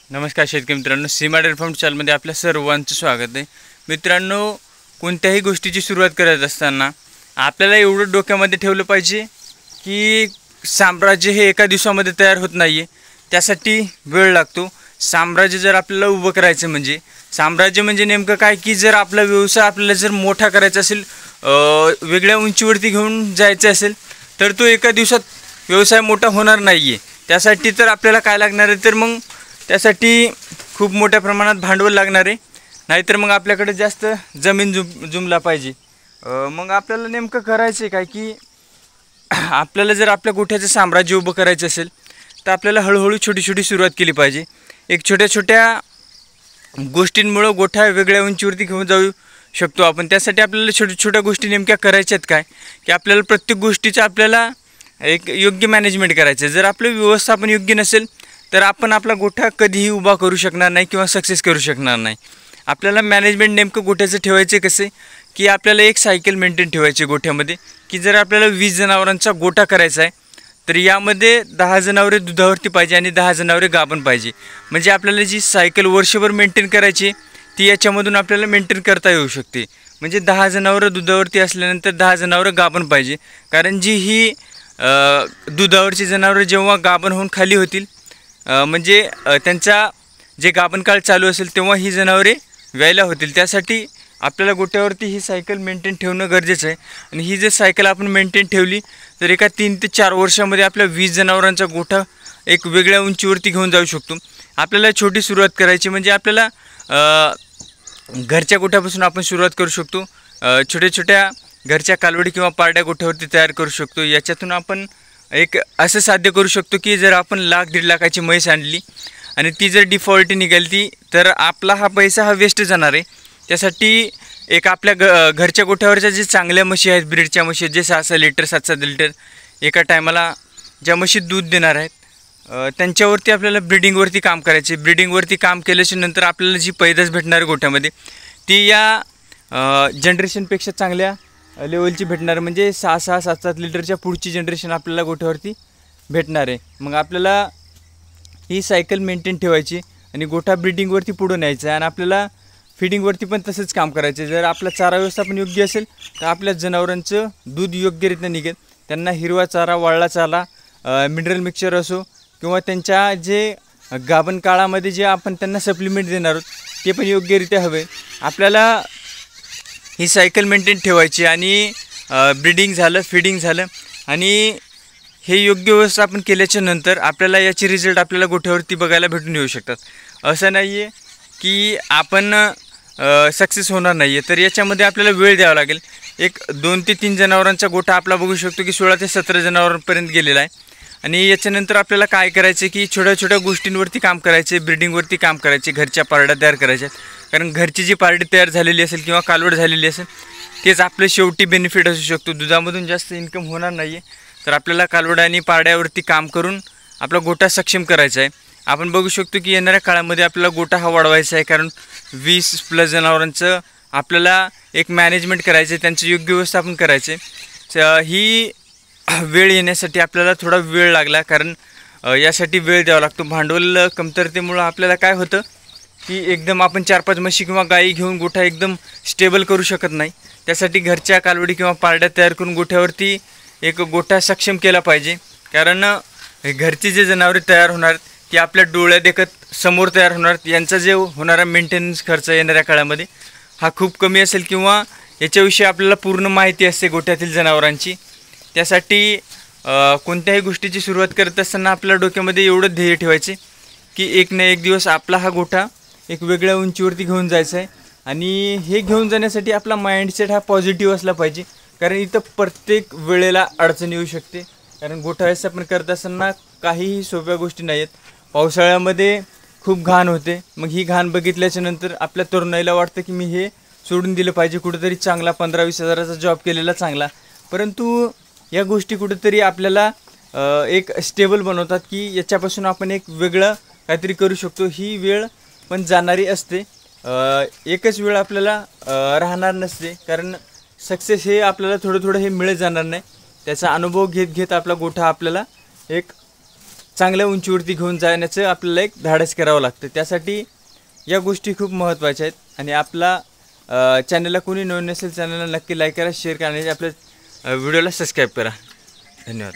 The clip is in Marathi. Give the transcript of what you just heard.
नमस्कार शेतकरी मित्रांनो, सीमा डेअरी फार्म चॅनलमध्ये आपल्या सर्वांचं स्वागत आहे. मित्रांनो, कोणत्याही गोष्टीची सुरुवात करत असताना आपल्याला एवढं डोक्यामध्ये ठेवलं पाहिजे की साम्राज्य हे एका दिवसामध्ये तयार होत नाही आहे, त्यासाठी वेळ लागतो. साम्राज्य जर आपल्याला उभं करायचं म्हणजे साम्राज्य म्हणजे नेमकं काय की जर आपला व्यवसाय आपल्याला जर मोठा करायचा असेल, वेगळ्या उंचीवरती घेऊन जायचं असेल, तर तो एका दिवसात व्यवसाय मोठा होणार नाही आहे. त्यासाठी तर आपल्याला काय लागणार आहे, तर मग त्यासाठी खूप मोठ्या प्रमाणात भांडवल लागणार आहे. नाहीतर मग आपल्याकडे जास्त जमीन जुमला पाहिजे. मग आपल्याला नेमकं करायचं आहे काय की आपल्याला जर आपल्या गोठ्याचं साम्राज्य उभं करायचं असेल तर आपल्याला हळूहळू छोटी छोटी सुरुवात केली पाहिजे. एक छोट्या छोट्या गोष्टींमुळं गोठा वेगळ्या उंचीवरती घेऊन जाऊ शकतो आपण. त्यासाठी आपल्याला छोट्या छोट्या गोष्टी नेमक्या करायच्यात काय की आपल्याला प्रत्येक गोष्टीचं आपल्याला एक योग्य मॅनेजमेंट करायचं. जर आपलं व्यवस्थापन योग्य नसेल तर आपण आपला गोठा कधीही उभा करू शकणार नाही किंवा सक्सेस करू शकणार नाही. आपल्याला मॅनेजमेंट नेमकं गोठ्याचं ठेवायचं कसे की आपल्याला एक सायकल मेंटेन ठेवायची गोठ्यामध्ये, की जर आपल्याला 20 जनावरांचा गोठा करायचा आहे तर यामध्ये 10 जनावरे दुधावरती पाहिजे आणि 10 जनावरे गाभण पाहिजे. म्हणजे आपल्याला जी सायकल वर्षभर मेंटेन करायची ती याच्यामधून आपल्याला मेंटेन करता येऊ शकते. म्हणजे 10 जनावरं दुधावरती असल्यानंतर 10 जनावरं गाभण पाहिजे. कारण जी ही दुधावरची जनावरं जेव्हा गाभण होऊन खाली होतील, म्हणजे त्यांचा जे गाभणकाळ चालू असेल तेव्हा ही जनावरे व्यायला होतील. त्यासाठी आपल्याला गोठ्यावरती ही सायकल मेंटेन ठेवणं गरजेचं आहे. आणि ही जर सायकल आपण मेंटेन ठेवली तर एका 3 ते 4 वर्षामध्ये आपल्या 20 जनावरांचा गोठा एक वेगळ्या उंचीवरती घेऊन जाऊ शकतो. आपल्याला छोटी सुरुवात करायची म्हणजे आपल्याला घरच्या गोठ्यापासून आपण सुरुवात करू शकतो. छोट्या छोट्या घरच्या कालवडी किंवा पारड्या गोठ्यावरती तयार करू शकतो. याच्यातून आपण एक असं साध्य करू शकतो की जर आपण 1,00,000-1.5 लाखाची म्हैस आणली आणि ती जर डिफॉल्टी निघाली तर आपला हा पैसा हा वेस्ट जाणार आहे. त्यासाठी एक आपल्या घरच्या गोठ्यावरच्या जे चांगल्या म्हशी आहेत, ब्रीडच्या म्हशी जे 6-6 लिटर 7-7 लिटर एका टायमाला ज्या म्हशी दूध देणार आहेत, त्यांच्यावरती आपल्याला ब्रीडिंगवरती काम करायचे. ब्रीडिंगवरती काम केल्याच्या नंतर आपल्याला जी पैदास भेटणार आहे गोठ्यामध्ये ती या जनरेशनपेक्षा चांगल्या लेवलची भेटणार. म्हणजे 6-6 7-7 लिटरच्या पुढची जनरेशन आपल्याला गोठ्यावरती भेटणार आहे. मग आपल्याला ही सायकल मेंटेन ठेवायची आणि गोठा ब्रीडिंगवरती पुढं न्यायचा आहे. आणि आपल्याला फिडिंगवरती पण तसंच काम करायचं. जर आपला चारा व्यवस्थापन योग्य असेल तर आपल्या जनावरांचं दूध योग्यरीत्या निघेल. त्यांना हिरवा चारा, वाळला चारा, मिनरल मिक्सचर असो किंवा त्यांच्या जे गाभण काळामध्ये जे आपण त्यांना सप्लिमेंट देणार आहोत ते पण योग्यरित्या हवे. आपल्याला ही सायकल मेंटेन ठेवायची आणि ब्रीडिंग झालं, फिडिंग झालं आणि हे योग्य व्यवस्थापन केल्याच्या नंतर आपल्याला याचे रिझल्ट आपल्याला गोठ्यावरती बघायला भेटून येऊ शकतात. असं नाही आहे की आपण सक्सेस होणार नाही आहे. तर याच्यामध्ये आपल्याला वेळ द्यावा लागेल. एक 2 ते 3 जनावरांचा गोठा आपला बघू शकतो की 16 ते 17 जनावरांपर्यंत गेलेला आहे. आणि याच्यानंतर आपल्याला काय करायचं की छोट्या छोट्या गोष्टींवरती काम करायचे, ब्रीडिंगवरती काम करायचे, घरच्या पारड्या तयार करायच्या. कारण घरची जी पारडी तयार झालेली असेल किंवा कालवड झालेली असेल तेच आपलं शेवटी बेनिफिट असू शकतो. दुधामधून जास्त इन्कम होणार नाही आहे. तर आपल्याला कालवड आणि पारड्यावरती काम करून आपला गोठा सक्षम करायचा आहे. आपण बघू शकतो की येणाऱ्या काळामध्ये आपल्याला गोठा हा वाढवायचा आहे. कारण 20+ जनावरांचं आपल्याला एक मॅनेजमेंट करायचं आहे, त्यांचं योग्य व्यवस्थापन करायचं आहे. ही वेळ येण्यासाठी आपल्याला थोडा वेळ लागला, कारण यासाठी वेळ द्यावा लागतो. भांडवल कमतरतेमुळं आपल्याला काय होतं की एकदम आपण 4-5 म्हशी किंवा गायी घेऊन गोठा एकदम स्टेबल करू शकत नाही. त्यासाठी घरच्या कालवडी किंवा पारड्या तयार करून गोठ्यावरती एक गोठा सक्षम केला पाहिजे. कारण घरची जे जनावरे तयार होणार ती आपल्या डोळ्यादेखत समोर तयार होणार. यांचा जे होणारा मेंटेनन्स खर्च येणाऱ्या काळामध्ये हा खूप कमी असेल किंवा याच्याविषयी आपल्याला पूर्ण माहिती असते गोठ्यातील जनावरांची. त्यासाठी कोणत्याही गोष्टीची सुरुवात करत असताना आपल्या डोक्यामध्ये एवढं ध्येय ठेवायचे की एक ना एक दिवस आपला हा गोठा एक वेगळ्या उंचीवरती घेऊन जायचा आहे. आणि हे घेऊन जाण्यासाठी आपला माइंडसेट हा पॉझिटिव्ह असला पाहिजे. कारण इथं प्रत्येक वेळेला अडचण येऊ शकते. कारण गोठा व्यवस्थापन करत असताना काहीही सोप्या गोष्टी नाही आहेत. पावसाळ्यामध्ये खूप घाण होते. मग ही घाण बघितल्याच्या नंतर आपल्या तरुणाईला वाटतं की मी हे सोडून दिलं पाहिजे, कुठेतरी चांगला 15-20 हजाराचा जॉब केलेला चांगला. परंतु या गोष्टी कुठेतरी आपल्याला एक स्टेबल बनवतात की याच्यापासून आपण एक वेगळं काहीतरी करू शकतो. ही वेळ पण जाणारी असते, एकच वेळ आपल्याला राहणार नसते. कारण सक्सेस हे आपल्याला थोडं थोडं हे मिळत जाणार नाही. त्याचा अनुभव घेत घेत आपला गोठा आपल्याला एक चांगल्या उंचीवरती घेऊन जाण्याचं आपल्याला एक धाडस करावं लागतं. त्यासाठी या गोष्टी खूप महत्त्वाच्या आहेत. आणि आपला चॅनलला कोणी नवीन नसेल चॅनलला नक्की लाईक करा, शेअर करा आणि आपल्या व्हिडिओला सबस्क्राईब करा. धन्यवाद.